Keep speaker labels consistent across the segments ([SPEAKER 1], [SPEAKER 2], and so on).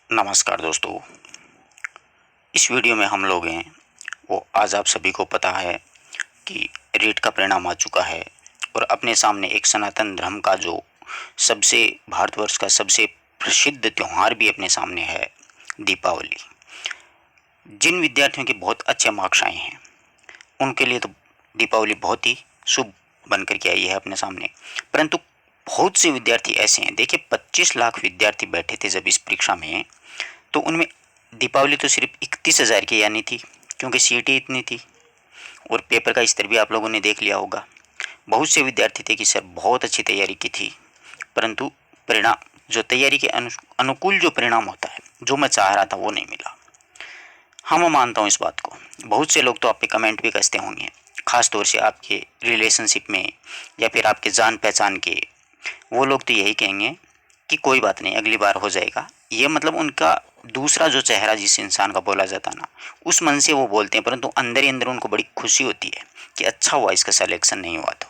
[SPEAKER 1] नमस्कार दोस्तों। इस वीडियो में हम लोग हैं वो आज आप सभी को पता है कि रीट का परिणाम आ चुका है और अपने सामने एक सनातन धर्म का जो सबसे भारतवर्ष का सबसे प्रसिद्ध त्यौहार भी अपने सामने है, दीपावली। जिन विद्यार्थियों के बहुत अच्छे मार्क्स आए हैं उनके लिए तो दीपावली बहुत ही शुभ बन कर के आई है अपने सामने। परंतु बहुत से विद्यार्थी ऐसे हैं, देखिए 25 लाख विद्यार्थी बैठे थे जब इस परीक्षा में, तो उनमें दीपावली तो सिर्फ 31,000 की यानी थी, क्योंकि सीटें इतनी थी और पेपर का स्तर भी आप लोगों ने देख लिया होगा। बहुत से विद्यार्थी थे कि सर बहुत अच्छी तैयारी की थी, परंतु परिणाम जो तैयारी के अनुकूल जो परिणाम होता है, जो मैं चाह रहा था वो नहीं मिला। हाँ, मैं मानता हूँ इस बात को। बहुत से लोग तो आप पे कमेंट भी कसते होंगे, ख़ास तौर से आपके रिलेशनशिप में या फिर आपके जान पहचान के। वो लोग तो यही कहेंगे कि कोई बात नहीं, अगली बार हो जाएगा। ये मतलब उनका दूसरा जो चेहरा जिस इंसान का बोला जाता ना, उस मन से वो बोलते हैं, परंतु अंदर ही अंदर उनको बड़ी खुशी होती है कि अच्छा हुआ इसका सिलेक्शन नहीं हुआ तो,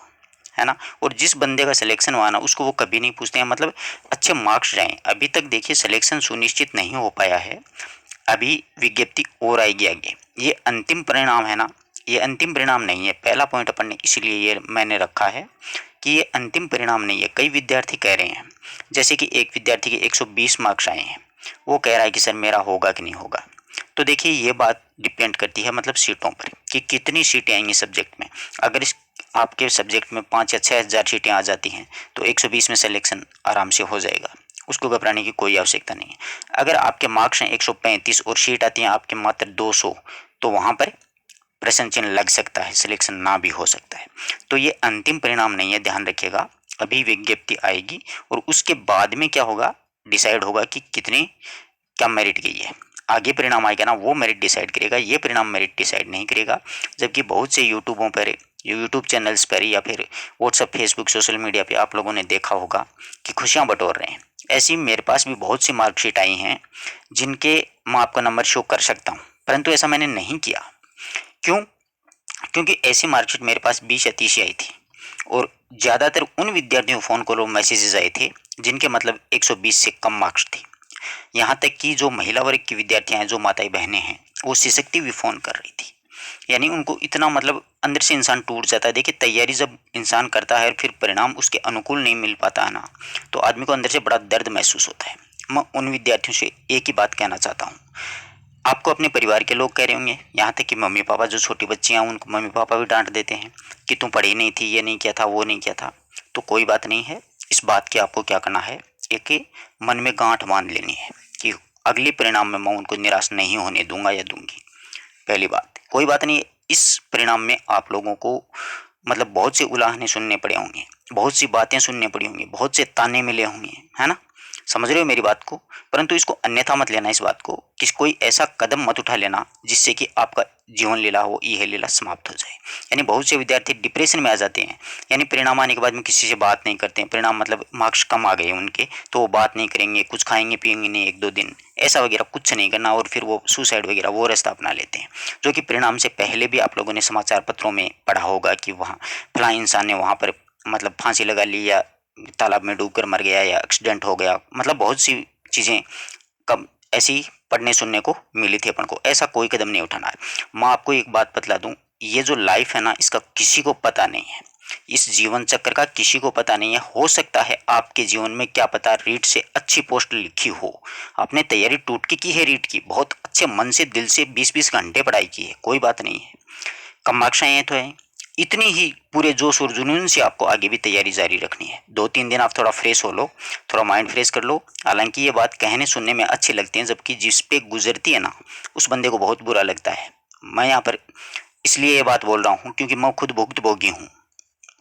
[SPEAKER 1] है ना। और जिस बंदे का सिलेक्शन हुआ ना, उसको वो कभी नहीं पूछते हैं मतलब अच्छे मार्क्स जाएं। अभी तक देखिए सिलेक्शन सुनिश्चित नहीं हो पाया है, अभी विज्ञप्ति और आएगी आगे। ये अंतिम परिणाम है ना, ये अंतिम परिणाम नहीं है। पहला पॉइंट अपन ने इसलिए ये मैंने रखा है कि ये अंतिम परिणाम नहीं है। कई विद्यार्थी कह रहे हैं, जैसे कि एक विद्यार्थी के 120 मार्क्स आए हैं, वो कह रहा है कि सर मेरा होगा कि नहीं होगा। तो देखिए ये बात डिपेंड करती है मतलब सीटों पर कि कितनी सीटें आएंगी सब्जेक्ट में। अगर इस आपके सब्जेक्ट में 5 या 6,000 सीटें आ जाती हैं तो 120 में सिलेक्शन आराम से हो जाएगा, उसको घबराने की कोई आवश्यकता नहीं है। अगर आपके मार्क्स हैं 135 और सीट आती हैं आपके मात्र 200, तो वहाँ पर प्रश्न चिन्ह लग सकता है, सिलेक्शन ना भी हो सकता है। तो ये अंतिम परिणाम नहीं है, ध्यान रखिएगा। अभी विज्ञप्ति आएगी और उसके बाद में क्या होगा, डिसाइड होगा कि कितनी क्या मेरिट गई है। आगे परिणाम आएगा ना, वो मेरिट डिसाइड करेगा, ये परिणाम मेरिट डिसाइड नहीं करेगा। जबकि बहुत से यूट्यूबों पर, यूट्यूब चैनल्स पर या फिर व्हाट्सअप फेसबुक सोशल मीडिया पे आप लोगों ने देखा होगा कि खुशियाँ बटोर रहे हैं। ऐसी मेरे पास भी बहुत सी मार्कशीट आई हैं जिनके मैं आपका नंबर शो कर सकता हूँ, परंतु ऐसा मैंने नहीं किया। क्यों? क्योंकि ऐसी मार्कशीट मेरे पास 20 या 30 आई थी और ज़्यादातर उन विद्यार्थियों को फ़ोन कॉल और मैसेजेस आए थे जिनके मतलब 120 से कम मार्क्स थे। यहाँ तक कि जो महिला वर्ग की विद्यार्थियाँ हैं, जो माताएं बहनें हैं, वो सिसकती हुई फ़ोन कर रही थी। यानी उनको इतना मतलब अंदर से इंसान टूट जाता है। देखिए तैयारी जब इंसान करता है और फिर परिणाम उसके अनुकूल नहीं मिल पाता है ना, तो आदमी को अंदर से बड़ा दर्द महसूस होता है। मैं उन विद्यार्थियों से एक ही बात कहना चाहता हूँ, आपको अपने परिवार के लोग कह रहे होंगे, यहाँ तक कि मम्मी पापा, जो छोटी बच्चियाँ हैं उनको मम्मी पापा भी डांट देते हैं कि तुम पढ़ी नहीं थी, ये नहीं किया था, वो नहीं किया था। तो कोई बात नहीं है, इस बात की आपको क्या करना है, एक मन में गांठ बांध लेनी है कि अगले परिणाम में मैं उनको निराश नहीं होने दूंगा या दूंगी। पहली बात, कोई बात नहीं, इस परिणाम में आप लोगों को मतलब बहुत से उलाहने सुनने पड़े होंगे, बहुत सी बातें सुनने पड़ी होंगी, बहुत से ताने मिले होंगे, है ना। समझ रहे हो मेरी बात को? परंतु इसको अन्यथा मत लेना, इस बात को कि कोई ऐसा कदम मत उठा लेना जिससे कि आपका जीवन लीला हो, यह लीला समाप्त हो जाए। यानी बहुत से विद्यार्थी डिप्रेशन में आ जाते हैं, यानी परिणाम आने के बाद में किसी से बात नहीं करते हैं। परिणाम मतलब मार्क्स कम आ गए उनके, तो वो बात नहीं करेंगे, कुछ खाएंगे पिएंगे नहीं 1-2 दिन, ऐसा वगैरह कुछ नहीं करना, और फिर वो सुसाइड वगैरह वो रास्ता अपना लेते हैं। जो कि परिणाम से पहले भी आप लोगों ने समाचार पत्रों में पढ़ा होगा कि वहाँ फलां इंसान ने वहाँ पर मतलब फांसी लगा ली, या तालाब में डूबकर मर गया, या एक्सीडेंट हो गया। मतलब बहुत सी चीज़ें कब ऐसी पढ़ने सुनने को मिली थी अपन को। ऐसा कोई कदम नहीं उठाना है। मैं आपको एक बात बतला दूं, ये जो लाइफ है ना, इसका किसी को पता नहीं है, इस जीवन चक्र का किसी को पता नहीं है। हो सकता है आपके जीवन में क्या पता रीट से अच्छी पोस्ट लिखी हो, आपने तैयारी टूट के की है रीट की, बहुत अच्छे मन से दिल से 20-20 घंटे पढ़ाई की है, कोई बात नहीं है, कम मार्क्स आए हैं तो है। इतनी ही पूरे जोश और जुनून से आपको आगे भी तैयारी जारी रखनी है। 2-3 दिन आप थोड़ा फ्रेश हो लो, थोड़ा माइंड फ्रेश कर लो। हालांकि ये बात कहने सुनने में अच्छी लगती है, जबकि जिस पे गुजरती है ना, उस बंदे को बहुत बुरा लगता है। मैं यहाँ पर इसलिए ये बात बोल रहा हूँ क्योंकि मैं खुद भुक्तभोगी हूँ।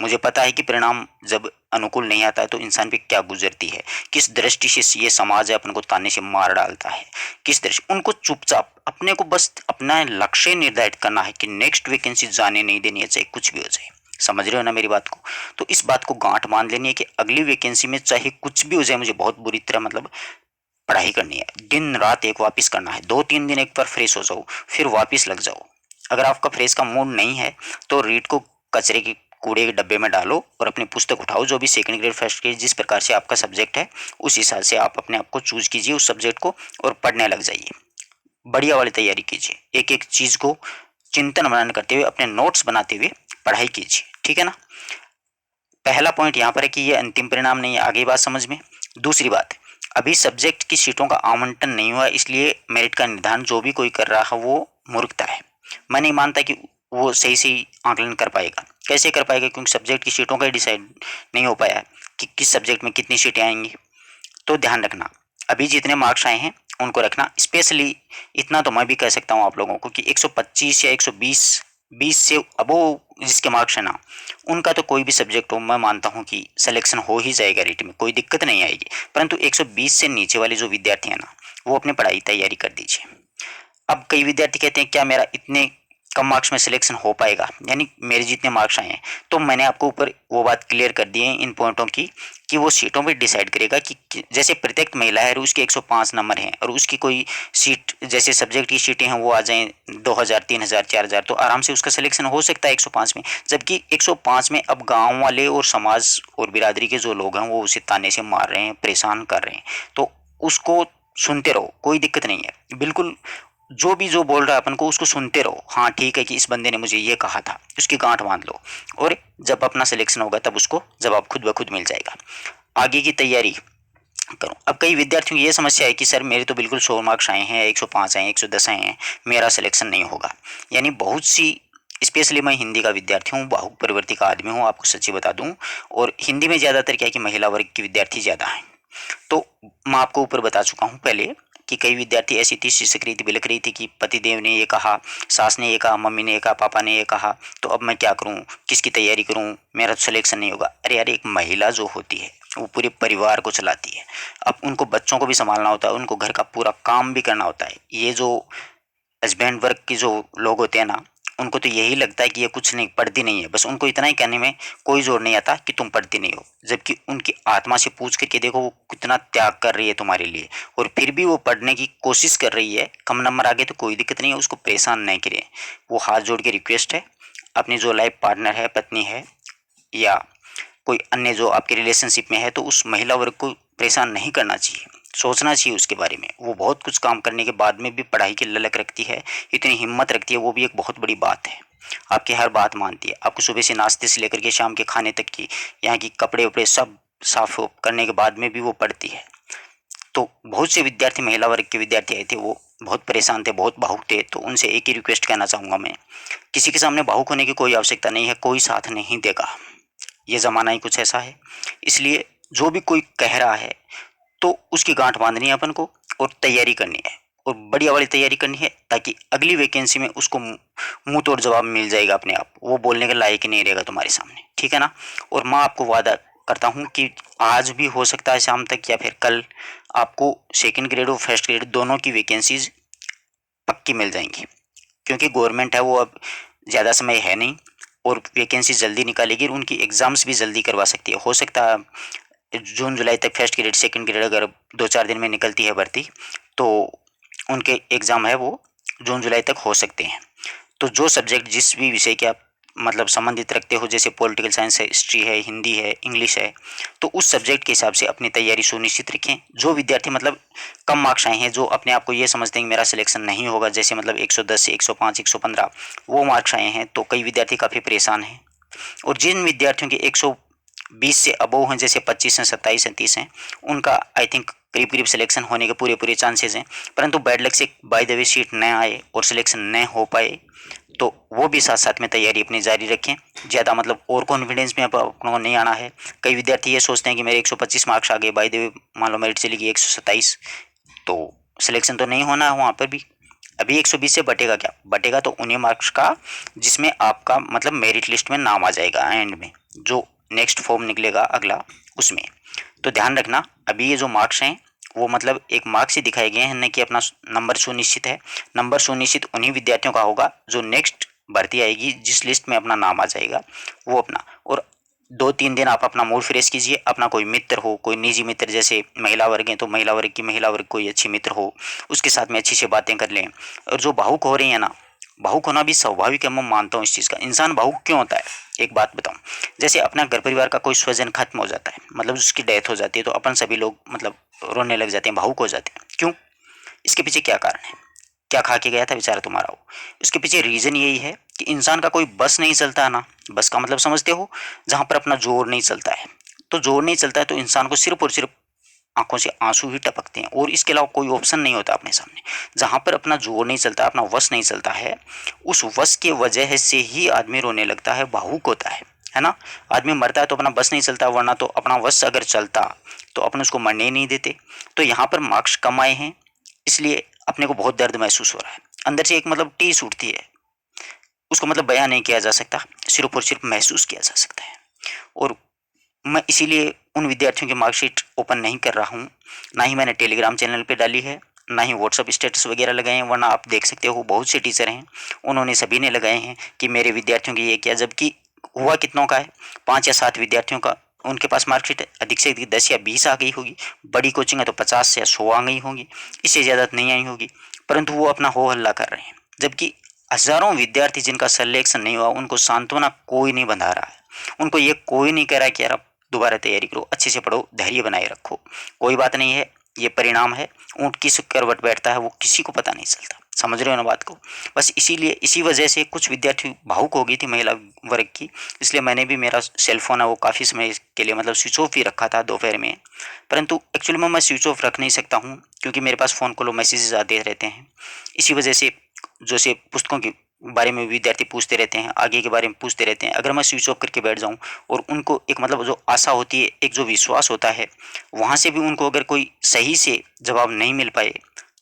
[SPEAKER 1] मुझे पता है कि परिणाम जब अनुकूल नहीं आता है तो इंसान पे क्या गुजरती है, किस दृष्टि से ये समाज है अपन को ताने से मार डालता है, किस दृष्टि। उनको चुपचाप अपने को बस अपना लक्ष्य निर्धारित करना है कि नेक्स्ट वैकेंसी जाने नहीं देनी है, चाहे कुछ भी हो जाए। समझ रहे हो ना मेरी बात को? तो इस बात को गांठ बांध लेनी है कि अगली वैकेंसी में चाहे कुछ भी हो जाए, मुझे बहुत बुरी तरह मतलब पढ़ाई करनी है, दिन रात एक वापस करना है। 2-3 दिन एक बार फ्रेश हो जाओ, फिर वापस लग जाओ। अगर आपका फ्रेश का मूड नहीं है तो रीट को कचरे की कूड़े के डब्बे में डालो और अपनी पुस्तक उठाओ, जो भी सेकंड ग्रेड फर्स्ट ग्रेड जिस प्रकार से आपका सब्जेक्ट है उस हिसाब से आप अपने आप को चूज कीजिए उस सब्जेक्ट को और पढ़ने लग जाइए। बढ़िया वाली तैयारी कीजिए, एक एक चीज को चिंतन मनन करते हुए अपने नोट्स बनाते हुए पढ़ाई कीजिए, ठीक है ना। पहला पॉइंट यहाँ पर है कि ये अंतिम परिणाम नहीं है, आगे बात समझ में। दूसरी बात, अभी सब्जेक्ट की सीटों का आवंटन नहीं हुआ, इसलिए मेरिट का निर्धारण जो भी कोई कर रहा है वो मूर्खता है। मैं नहीं मानता कि वो सही सही आकलन कर पाएगा। कैसे कर पाएगा, क्योंकि सब्जेक्ट की सीटों का ही डिसाइड नहीं हो पाया कि किस सब्जेक्ट में कितनी सीटें आएंगी। तो ध्यान रखना, अभी जितने मार्क्स आए हैं उनको रखना। स्पेशली इतना तो मैं भी कह सकता हूँ आप लोगों को कि 125 या 120 20 से अबोव जिसके मार्क्स है ना, उनका तो कोई भी सब्जेक्ट हो मैं मानता हूँ कि सिलेक्शन हो ही जाएगा, रिट में कोई दिक्कत नहीं आएगी। परंतु 120 से नीचे वाले जो विद्यार्थी हैं ना, वो अपनी पढ़ाई तैयारी कर दीजिए। अब कई विद्यार्थी कहते हैं क्या मेरा इतने कम मार्क्स में सिलेक्शन हो पाएगा, यानी मेरे जितने मार्क्स आए हैं। तो मैंने आपको ऊपर वो बात क्लियर कर दी है इन पॉइंटों की कि वो सीटों पे डिसाइड करेगा कि जैसे प्रत्येक महिला है उसके 105 नंबर हैं और उसकी कोई सीट जैसे सब्जेक्ट की सीटें हैं वो आ जाएं 2000 3000 4000, तो आराम से उसका सिलेक्शन हो सकता है 105 में। जबकि 105 में अब गाँव वाले और समाज और बिरादरी के जो लोग हैं वो उसे ताने से मार रहे हैं, परेशान कर रहे हैं, तो उसको सुनते रहो, कोई दिक्कत नहीं है। बिल्कुल जो भी जो बोल रहा है अपन को उसको सुनते रहो, हाँ ठीक है कि इस बंदे ने मुझे ये कहा था, उसकी गांठ बांध लो और जब अपना सिलेक्शन होगा तब उसको जवाब खुद ब खुद मिल जाएगा। आगे की तैयारी करो। अब कई विद्यार्थियों की ये समस्या है कि सर मेरे तो बिल्कुल 100 मार्क्स आए हैं, 105 आए हैं, 110 आए हैं, मेरा सिलेक्शन नहीं होगा। यानी बहुत सी, स्पेशली मैं हिंदी का विद्यार्थी हूँ, बाहु प्रवृत्ति का आदमी हूँ, आपको सच्ची बता दूँ। और हिंदी में ज़्यादातर क्या है कि महिला वर्ग के विद्यार्थी ज़्यादा हैं। तो मैं आपको ऊपर बता चुका हूँ पहले कि कई विद्यार्थी ऐसी थी, शिक्षक रही थी, बिलख रही थी कि पतिदेव ने ये कहा, सास ने ये कहा, मम्मी ने ये कहा, पापा ने ये कहा, तो अब मैं क्या करूं, किसकी तैयारी करूं, मेरा तो सिलेक्शन नहीं होगा। अरे यार, एक महिला जो होती है वो पूरे परिवार को चलाती है, अब उनको बच्चों को भी संभालना होता है, उनको घर का पूरा काम भी करना होता है। ये जो हस्बैंड वर्क के जो लोग होते हैं ना, उनको तो यही लगता है कि ये कुछ नहीं, पढ़ती नहीं है, बस उनको इतना ही कहने में कोई जोर नहीं आता कि तुम पढ़ती नहीं हो। जबकि उनकी आत्मा से पूछ करके देखो वो कितना त्याग कर रही है तुम्हारे लिए, और फिर भी वो पढ़ने की कोशिश कर रही है। कम नंबर आ गए तो कोई दिक्कत नहीं है, उसको परेशान नहीं करे। वो हाथ जोड़ के रिक्वेस्ट है, अपनी जो लाइफ पार्टनर है, पत्नी है या कोई अन्य जो आपके रिलेशनशिप में है, तो उस महिला वर्ग को परेशान नहीं करना चाहिए, सोचना चाहिए उसके बारे में। वो बहुत कुछ काम करने के बाद में भी पढ़ाई की ललक रखती है, इतनी हिम्मत रखती है, वो भी एक बहुत बड़ी बात है। आपकी हर बात मानती है, आपको सुबह से नाश्ते से लेकर के शाम के खाने तक की, यहाँ की कपड़े वपड़े सब साफ करने के बाद में भी वो पढ़ती है। तो बहुत से विद्यार्थी, महिला वर्ग के विद्यार्थी आए थे, वो बहुत परेशान थे, बहुत भावुक थे। तो उनसे एक ही रिक्वेस्ट कहना चाहूँगा मैं, किसी के सामने भावुक होने की कोई आवश्यकता नहीं है, कोई साथ नहीं देगा, ये ज़माना ही कुछ ऐसा है। इसलिए जो भी कोई कह रहा है तो उसकी गांठ बांधनी है अपन को और तैयारी करनी है, और बढ़िया वाली तैयारी करनी है, ताकि अगली वैकेंसी में उसको मुंह तोड़ जवाब मिल जाएगा अपने आप, वो बोलने के लायक ही नहीं रहेगा तुम्हारे सामने, ठीक है ना। और मैं आपको वादा करता हूँ कि आज भी हो सकता है शाम तक या फिर कल आपको सेकंड ग्रेड और फर्स्ट ग्रेड दोनों की वैकेंसीज पक्की मिल जाएंगी, क्योंकि गवर्नमेंट है वो अब ज़्यादा समय है नहीं और वैकेंसी जल्दी निकालेगी, और उनकी एग्ज़ाम्स भी जल्दी करवा सकती है। हो सकता है जून जुलाई तक फर्स्ट ग्रेड सेकंड ग्रेड अगर 2-4 दिन में निकलती है भर्ती, तो उनके एग्ज़ाम है वो जून जुलाई तक हो सकते हैं। तो जो सब्जेक्ट जिस भी विषय के आप मतलब संबंधित रखते हो, जैसे पॉलिटिकल साइंस है, हिस्ट्री है, हिंदी है, इंग्लिश है, तो उस सब्जेक्ट के हिसाब से अपनी तैयारी सुनिश्चित रखें। जो विद्यार्थी मतलब कम मार्क्स आए हैं, जो अपने आप को ये समझते हैं कि मेरा सिलेक्शन नहीं होगा, जैसे मतलब 110 से 105 115 वो मार्क्स आए हैं, तो कई विद्यार्थी काफ़ी परेशान हैं। और जिन विद्यार्थियों के 120 से अबोव हैं, जैसे 25 हैं, 27 हैं, 30 हैं, उनका आई थिंक करीब करीब सिलेक्शन होने के पूरे पूरे चांसेस हैं। परंतु बैड लक से बाय द वे सीट न आए और सिलेक्शन न हो पाए, तो वो भी साथ साथ में तैयारी अपनी जारी रखें। ज़्यादा मतलब और कॉन्फिडेंस में अपनों को नहीं आना है। कई विद्यार्थी ये सोचते हैं कि मेरे 125 मार्क्स आ गए, बाय द वे मान लो मेरिट चली गई 127, तो सिलेक्शन तो नहीं होना है वहाँ पर भी। अभी 120 से बटेगा क्या, बटेगा तो उन्हीं मार्क्स का जिसमें आपका मतलब मेरिट लिस्ट में नाम आ जाएगा एंड में, जो नेक्स्ट फॉर्म निकलेगा अगला उसमें। तो ध्यान रखना, अभी ये जो मार्क्स हैं वो मतलब एक मार्क्स ही दिखाए गए हैं, न कि अपना नंबर सुनिश्चित है। नंबर सुनिश्चित उन्हीं विद्यार्थियों का होगा जो नेक्स्ट भर्ती आएगी, जिस लिस्ट में अपना नाम आ जाएगा वो अपना। और 2-3 दिन आप अपना मूड फ्रेश कीजिए, अपना कोई मित्र हो, कोई निजी मित्र, जैसे महिला वर्ग है तो महिला वर्ग कोई अच्छी मित्र हो, उसके साथ में अच्छी से बातें कर लें। और जो भावुक हो रही है ना, भावुक होना भी स्वाभाविक है, मैं मानता हूँ इस चीज़ का। इंसान भावुक क्यों होता है, एक बात बताऊँ। जैसे अपना घर परिवार का कोई स्वजन खत्म हो जाता है, मतलब उसकी डेथ हो जाती है, तो अपन सभी लोग मतलब रोने लग जाते हैं, भावुक हो जाते हैं। क्यों? इसके पीछे क्या कारण है? क्या खा के गया था बेचारा तुम्हारा वो? इसके पीछे रीजन यही है कि इंसान का कोई बस नहीं चलता है ना। बस का मतलब समझते हो, जहां पर अपना जोर नहीं चलता है। तो जोर नहीं चलता है तो इंसान को सिर्फ और सिर्फ आंखों से आंसू ही टपकते हैं, और इसके अलावा कोई ऑप्शन नहीं होता अपने सामने। जहां पर अपना जोर नहीं चलता, अपना वश नहीं चलता है, उस वश के वजह से ही आदमी रोने लगता है, भावुक होता है ना। आदमी मरता है तो अपना बस नहीं चलता, वरना तो अपना वश अगर चलता तो अपन उसको मरने ही नहीं देते। तो यहाँ पर मार्क्स कम आए हैं, इसलिए अपने को बहुत दर्द महसूस हो रहा है। अंदर से एक मतलब टीस उठती है, उसको मतलब बयां नहीं किया जा सकता, सिर्फ और सिर्फ महसूस किया जा सकता है। और मैं इसीलिए उन विद्यार्थियों की मार्कशीट ओपन नहीं कर रहा हूँ, ना ही मैंने टेलीग्राम चैनल पे डाली है, ना ही व्हाट्सअप स्टेटस वगैरह लगाए हैं। वरना आप देख सकते हो बहुत से टीचर हैं, उन्होंने सभी ने लगाए हैं कि मेरे विद्यार्थियों की ये किया, जबकि हुआ कितनों का है, 5 या 7 विद्यार्थियों का उनके पास मार्कशीट अधिक से अधिक 10 या 20 आ गई होगी। बड़ी कोचिंग है तो 50 या 100 आ गई होगी, इससे ज़्यादा नहीं आई होगी। परंतु वो अपना हो हल्ला कर रहे हैं, जबकि हजारों विद्यार्थी जिनका सिलेक्शन नहीं हुआ, उनको सांत्वना कोई नहीं बंधा रहा है। उनको ये कोई नहीं कह रहा कि यार आप दोबारा तैयारी करो, अच्छे से पढ़ो, धैर्य बनाए रखो, कोई बात नहीं है, ये परिणाम है। ऊँट किस करवट बैठता है वो किसी को पता नहीं चलता। समझ रहे हो ना बात को? बस इसीलिए इसी वजह से कुछ विद्यार्थी भावुक हो गई थी महिला वर्ग की, इसलिए मैंने भी मेरा सेल फोन है वो काफ़ी समय के लिए मतलब स्विच ऑफ ही रखा था दोपहर में। परंतु एक्चुअली में मैं स्विच ऑफ रख नहीं सकता हूँ, क्योंकि मेरे पास फ़ोन कॉल मैसेजेस आते रहते हैं। इसी वजह से जो से पुस्तकों के बारे में विद्यार्थी पूछते रहते हैं, आगे के बारे में पूछते रहते हैं। अगर मैं स्विच ऑफ करके बैठ जाऊं और उनको एक मतलब जो आशा होती है, एक जो विश्वास होता है, वहाँ से भी उनको अगर कोई सही से जवाब नहीं मिल पाए,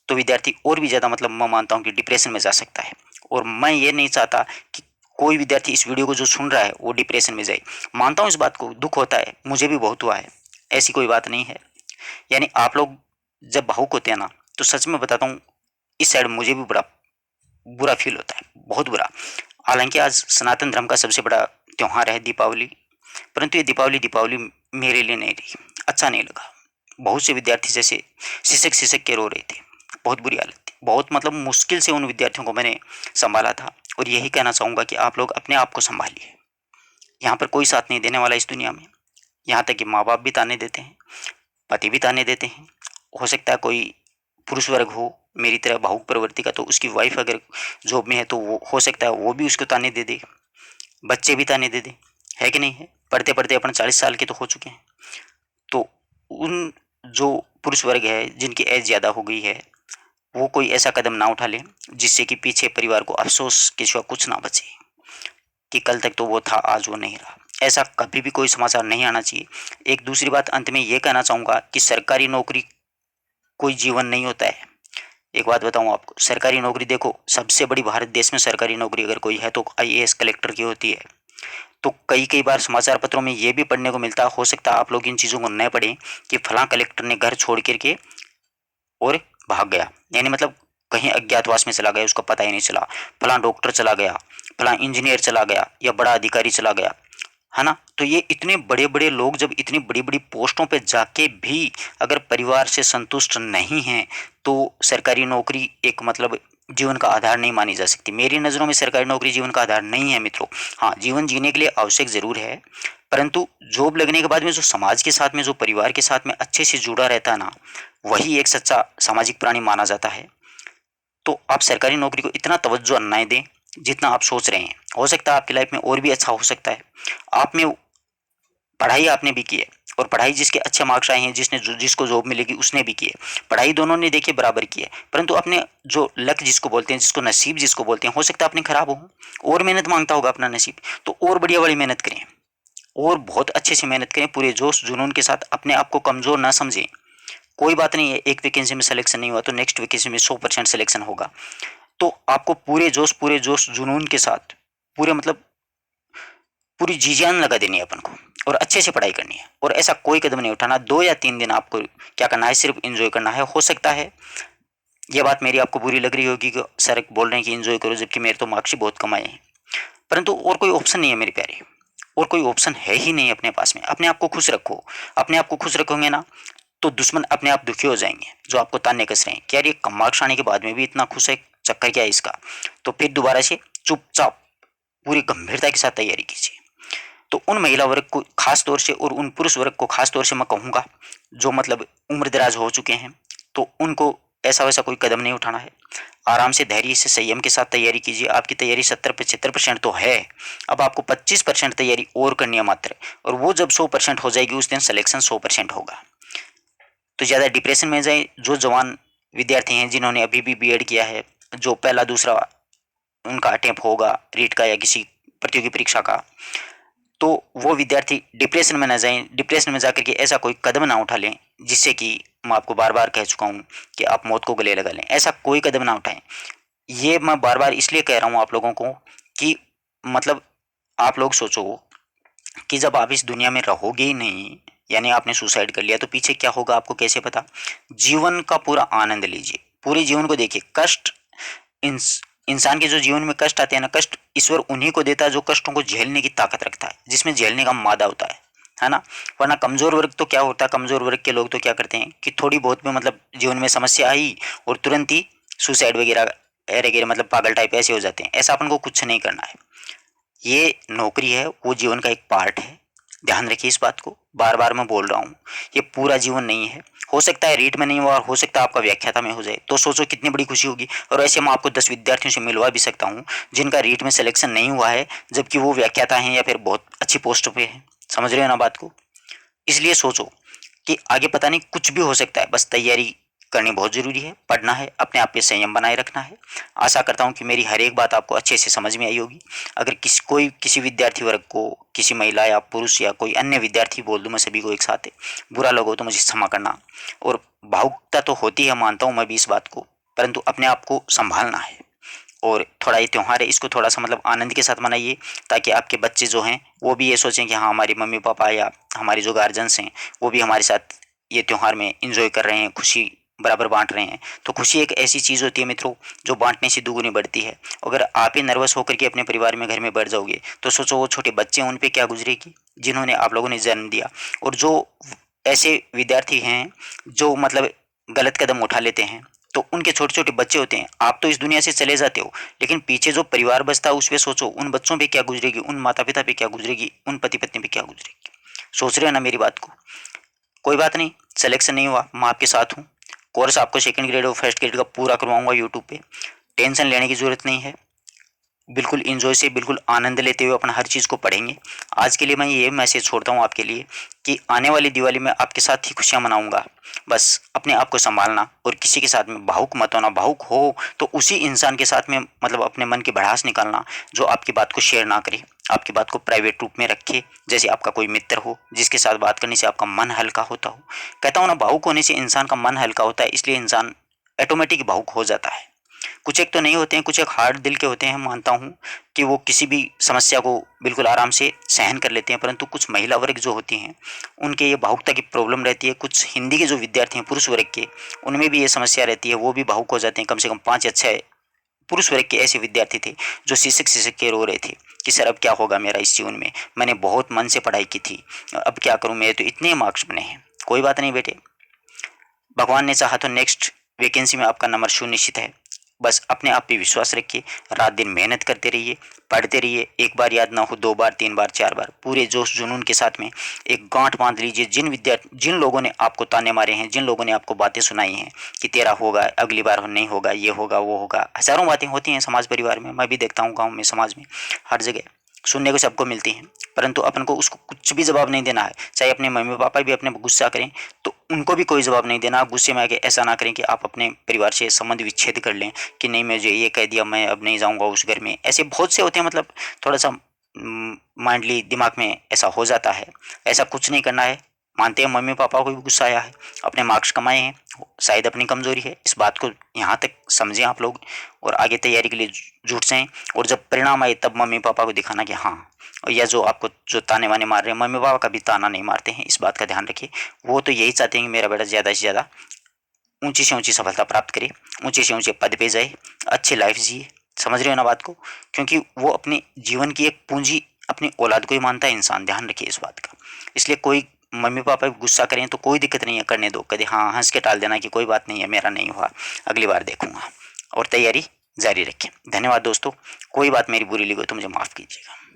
[SPEAKER 1] तो विद्यार्थी और भी ज़्यादा मतलब मैं मानता हूँ कि डिप्रेशन में जा सकता है। और मैं ये नहीं चाहता कि कोई विद्यार्थी इस वीडियो को जो सुन रहा है वो डिप्रेशन में जाए। मानता हूँ इस बात को, दुख होता है, मुझे भी बहुत हुआ है, ऐसी कोई बात नहीं है। यानी आप लोग जब भावुक होते हैं ना, तो सच में बताता हूँ, इस साइड मुझे भी बड़ा बुरा फील होता है, बहुत बुरा। हालांकि आज सनातन धर्म का सबसे बड़ा त्यौहार है दीपावली, परंतु ये दीपावली दीपावली मेरे लिए नहीं रही, अच्छा नहीं लगा। बहुत से विद्यार्थी जैसे सिसक सिसक के रो रहे थे, बहुत बुरी हालत थी, बहुत मतलब मुश्किल से उन विद्यार्थियों को मैंने संभाला था। और यही कहना चाहूँगा कि आप लोग अपने आप को संभालिए, यहाँ पर कोई साथ नहीं देने वाला इस दुनिया में। यहाँ तक कि माँ बाप भी ताने देते हैं, पति भी ताने देते हैं। हो सकता है कोई पुरुष वर्ग हो मेरी तरह भावुक प्रवृत्ति का, तो उसकी वाइफ अगर जॉब में है तो वो हो सकता है वो भी उसको ताने दे दे, बच्चे भी ताने दे दे, है कि नहीं है? पढ़ते पढ़ते अपन 40 साल के तो हो चुके हैं। तो उन जो पुरुष वर्ग है जिनकी एज ज़्यादा हो गई है, वो कोई ऐसा कदम ना उठा ले जिससे कि पीछे परिवार को अफसोस के सिवा कुछ ना बचे कि कल तक तो वो था, आज वो नहीं रहा। ऐसा कभी भी कोई समाचार नहीं आना चाहिए। एक दूसरी बात अंत में ये कहना चाहूँगा कि सरकारी नौकरी कोई जीवन नहीं होता है। एक बात बताऊं आपको, सरकारी नौकरी देखो, सबसे बड़ी भारत देश में सरकारी नौकरी अगर कोई है तो आईएएस कलेक्टर की होती है। तो कई कई बार समाचार पत्रों में ये भी पढ़ने को मिलता, हो सकता है आप लोग इन चीज़ों को न पढ़ें, कि फलां कलेक्टर ने घर छोड़ करके और भाग गया, यानी मतलब कहीं अज्ञातवास में चला गया, उसका पता ही नहीं चला। फलां डॉक्टर चला गया, फलां इंजीनियर चला गया, या बड़ा अधिकारी चला गया, है ना। तो ये इतने बड़े बड़े लोग जब इतनी बड़ी बड़ी पोस्टों पे जाके भी अगर परिवार से संतुष्ट नहीं हैं, तो सरकारी नौकरी एक मतलब जीवन का आधार नहीं मानी जा सकती। मेरी नज़रों में सरकारी नौकरी जीवन का आधार नहीं है मित्रों। हाँ, जीवन जीने के लिए आवश्यक ज़रूर है, परंतु जॉब लगने के बाद में जो समाज के साथ में, जो परिवार के साथ में अच्छे से जुड़ा रहता है ना, वही एक सच्चा सामाजिक प्राणी माना जाता है। तो आप सरकारी नौकरी को इतना तवज्जो ना दें जितना आप सोच रहे हैं। हो सकता है आपकी लाइफ में और भी अच्छा हो सकता है। आप में पढ़ाई आपने भी की है, और पढ़ाई जिसके अच्छे मार्क्स आए हैं, जिसको जॉब मिलेगी उसने भी की है। पढ़ाई दोनों ने देखिए बराबर की है, परंतु अपने जो लक जिसको बोलते हैं, जिसको नसीब जिसको बोलते हैं, हो सकता है अपने खराब हो, और मेहनत मांगता होगा अपना नसीब। तो और बढ़िया वाली मेहनत करें, और बहुत अच्छे से मेहनत करें, पूरे जोश जुनून के साथ। अपने आप को कमज़ोर ना समझें। कोई बात नहीं है, एक वैकेंसी में सिलेक्शन नहीं हुआ तो नेक्स्ट वैकेंसी में 100% सिलेक्शन होगा। तो आपको पूरे जोश जुनून के साथ, पूरे मतलब पूरी जी जान लगा देनी है अपन को, और अच्छे से पढ़ाई करनी है। और ऐसा कोई कदम नहीं उठाना, 2 या 3 दिन आपको क्या करना है, सिर्फ इंजॉय करना है। हो सकता है ये बात मेरी आपको बुरी लग रही होगी कि सर बोल रहे हैं कि इंजॉय करो, जबकि मेरे तो मार्क्स ही बहुत कम आए हैं। परंतु और कोई ऑप्शन नहीं है मेरे प्यारे, और कोई ऑप्शन है ही नहीं अपने पास में। अपने आप को खुश रखो। अपने आप को खुश रखोगे ना, तो दुश्मन अपने आप दुखी हो जाएंगे, जो आपको ताने कस रहे हैं कि यार ये कम मार्क्स आने के बाद में भी इतना खुश है, चक्कर क्या है इसका। तो फिर दोबारा से चुपचाप पूरी गंभीरता के साथ तैयारी कीजिए। तो उन महिला वर्ग को खास तौर से और उन पुरुष वर्ग को खास तौर से मैं कहूँगा जो मतलब उम्र दराज हो चुके हैं, तो उनको ऐसा वैसा कोई कदम नहीं उठाना है। आराम से धैर्य से संयम के साथ तैयारी कीजिए। आपकी तैयारी 70-75% तो है, अब आपको 25% तैयारी और करनी है मात्र, और वो जब 100% हो जाएगी उस दिन सिलेक्शन 100% होगा। तो ज़्यादा डिप्रेशन में जाए जो जवान विद्यार्थी हैं जिन्होंने अभी भी बीएड किया है, जो पहला दूसरा उनका अटेम्प्ट होगा रीट का या किसी प्रतियोगी परीक्षा का, तो वो विद्यार्थी डिप्रेशन में ना जाएं। डिप्रेशन में जाकर के ऐसा कोई कदम ना उठा लें जिससे कि मैं आपको बार बार कह चुका हूँ कि आप मौत को गले लगा लें, ऐसा कोई कदम ना उठाएं। ये मैं बार बार इसलिए कह रहा हूँ आप लोगों को कि मतलब आप लोग सोचो कि जब आप इस दुनिया में रहोगे ही नहीं, यानी आपने सुसाइड कर लिया, तो पीछे क्या होगा आपको कैसे पता। जीवन का पूरा आनंद लीजिए, पूरे जीवन को देखिए। कष्ट इंसान के जो जीवन में कष्ट आते हैं ना, कष्ट ईश्वर उन्हीं को देता है जो कष्टों को झेलने की ताकत रखता है, जिसमें झेलने का मादा होता है ना। वरना कमजोर वर्ग तो क्या होता है, कमजोर वर्ग के लोग तो क्या करते हैं कि थोड़ी बहुत में मतलब जीवन में समस्या आई और तुरंत ही सुसाइड वगैरह वगैरह मतलब पागल टाइप ऐसे हो जाते हैं। ऐसा अपन को कुछ नहीं करना है। ये नौकरी है, वो जीवन का एक पार्ट है, ध्यान रखिए इस बात को। बार बार मैं बोल रहा हूँ, ये पूरा जीवन नहीं है। हो सकता है रीट में नहीं हुआ और हो सकता है आपका व्याख्याता में हो जाए, तो सोचो कितनी बड़ी खुशी होगी। और ऐसे मैं आपको 10 विद्यार्थियों से मिलवा भी सकता हूँ जिनका रीट में सिलेक्शन नहीं हुआ है, जबकि वो व्याख्याता हैं या फिर बहुत अच्छी पोस्ट पे हैं। समझ रहे हो ना बात को। इसलिए सोचो कि आगे पता नहीं कुछ भी हो सकता है, बस तैयारी करनी बहुत ज़रूरी है, पढ़ना है, अपने आप पे संयम बनाए रखना है। आशा करता हूँ कि मेरी हर एक बात आपको अच्छे से समझ में आई होगी। अगर किसी विद्यार्थी वर्ग को, किसी महिला या पुरुष या कोई अन्य विद्यार्थी बोल दूँ मैं सभी को एक साथ बुरा लगा हो तो मुझे क्षमा करना। और भावुकता तो होती है, मानता हूँ मैं भी इस बात को, परंतु अपने आप को संभालना है। और थोड़ा ये त्यौहार है, इसको थोड़ा सा मतलब आनंद के साथ मनाइए, ताकि आपके बच्चे जो हैं वो भी ये सोचें कि हाँ हमारे मम्मी पापा या हमारे जो गार्जियंस हैं वो भी हमारे साथ ये त्यौहार में इंजॉय कर रहे हैं, खुशी बराबर बांट रहे हैं। तो खुशी एक ऐसी चीज़ होती है मित्रों जो बांटने से दुगुनी बढ़ती है। अगर आप ही नर्वस होकर के अपने परिवार में घर में बैठ जाओगे तो सोचो वो छोटे बच्चे हैं उन पे क्या गुजरेगी जिन्होंने आप लोगों ने जन्म दिया। और जो ऐसे विद्यार्थी हैं जो मतलब गलत कदम उठा लेते हैं, तो उनके छोटे छोटे बच्चे होते हैं। आप तो इस दुनिया से चले जाते हो, लेकिन पीछे जो परिवार बचता है उस पर सोचो, उन बच्चों पे क्या गुजरेगी, उन माता पिता पे क्या गुजरेगी, उन पति पत्नी पे क्या गुजरेगी। सोच रहे हो ना मेरी बात को। कोई बात नहीं, सिलेक्शन नहीं हुआ, मैं आपके साथ हूँ। कोर्स आपको सेकंड ग्रेड और फर्स्ट ग्रेड का पूरा करवाऊंगा यूट्यूब पे। टेंशन लेने की ज़रूरत नहीं है, बिल्कुल इंजॉय से, बिल्कुल आनंद लेते हुए अपना हर चीज़ को पढ़ेंगे। आज के लिए मैं ये मैसेज छोड़ता हूँ आपके लिए कि आने वाली दिवाली में आपके साथ ही खुशियाँ मनाऊंगा। बस अपने आप को संभालना और किसी के साथ में भावुक मत होना। भावुक हो तो उसी इंसान के साथ में मतलब अपने मन की भड़ास निकालना जो आपकी बात को शेयर ना करे, आपकी बात को प्राइवेट रूप में रखे। जैसे आपका कोई मित्र हो जिसके साथ बात करने से आपका मन हल्का होता हो। कहता हूँ ना, भावुक होने से इंसान का मन हल्का होता है, इसलिए इंसान ऑटोमेटिक भावुक हो जाता है। कुछ एक तो नहीं होते हैं, कुछ एक हार्ड दिल के होते हैं, मानता हूँ कि वो किसी भी समस्या को बिल्कुल आराम से सहन कर लेते हैं, परंतु कुछ महिला वर्ग जो होती हैं उनके ये भावुकता की प्रॉब्लम रहती है। कुछ हिंदी के जो विद्यार्थी हैं पुरुष वर्ग के, उनमें भी ये समस्या रहती है, वो भी भावुक हो जाते हैं। कम से कम 5 या 6 पुरुष वर्ग के ऐसे विद्यार्थी थे जो सिसक सिसक के रो रहे थे कि सर अब क्या होगा मेरा इस जीवन में, मैंने बहुत मन से पढ़ाई की थी, अब क्या करूँ, मेरे तो इतने मार्क्स बने हैं। कोई बात नहीं बेटे, भगवान ने चाहा तो नेक्स्ट वैकेंसी में आपका नंबर सुनिश्चित है। बस अपने आप पे विश्वास रखिए, रात दिन मेहनत करते रहिए, पढ़ते रहिए। एक बार याद ना हो, 2 बार, 3 बार, 4 बार पूरे जोश जुनून के साथ में एक गांठ बांध लीजिए। जिन लोगों ने आपको ताने मारे हैं, जिन लोगों ने आपको बातें सुनाई हैं कि तेरा होगा, अगली बार नहीं होगा, ये होगा, वो होगा, हज़ारों बातें होती हैं समाज परिवार में। मैं भी देखता हूँ गाँव में, समाज में, हर जगह सुनने को सबको मिलती हैं, परंतु अपन को उसको कुछ भी जवाब नहीं देना है। चाहे अपने मम्मी पापा भी अपने गुस्सा करें तो उनको भी कोई जवाब नहीं देना। आप गुस्से में आके ऐसा ना करें कि आप अपने परिवार से संबंध विच्छेद कर लें कि नहीं मुझे ये कह दिया, मैं अब नहीं जाऊंगा उस घर में। ऐसे बहुत से होते हैं, मतलब थोड़ा सा माइंडली दिमाग में ऐसा हो जाता है। ऐसा कुछ नहीं करना है। मानते हैं मम्मी पापा को भी गुस्सा आया है, अपने मार्क्स कमाए हैं, शायद अपनी कमजोरी है, इस बात को यहाँ तक समझें आप लोग और आगे तैयारी के लिए जुट जाएं। और जब परिणाम आए तब मम्मी पापा को दिखाना कि हाँ, और या जो आपको जो ताने वाने मार रहे हैं, मम्मी पापा कभी ताना नहीं मारते हैं, इस बात का ध्यान रखिए। वो तो यही चाहते हैं कि मेरा बेटा ज़्यादा से ज़्यादा ऊंची से ऊंची सफलता प्राप्त करे, ऊंचे से ऊंचे पद पे जाए, अच्छी लाइफ जिए। समझ रहे हो ना बात को। क्योंकि वो अपने जीवन की एक पूंजी अपनी औलाद को ही मानता है इंसान, ध्यान रखिए इस बात का। इसलिए कोई मम्मी पापा गुस्सा करें तो कोई दिक्कत नहीं है, करने दो, कभी हाँ हंस के टाल देना कि कोई बात नहीं है, मेरा नहीं हुआ, अगली बार देखूंगा, और तैयारी जारी रखें। धन्यवाद दोस्तों। कोई बात मेरी बुरी लगी हो तो मुझे माफ़ कीजिएगा।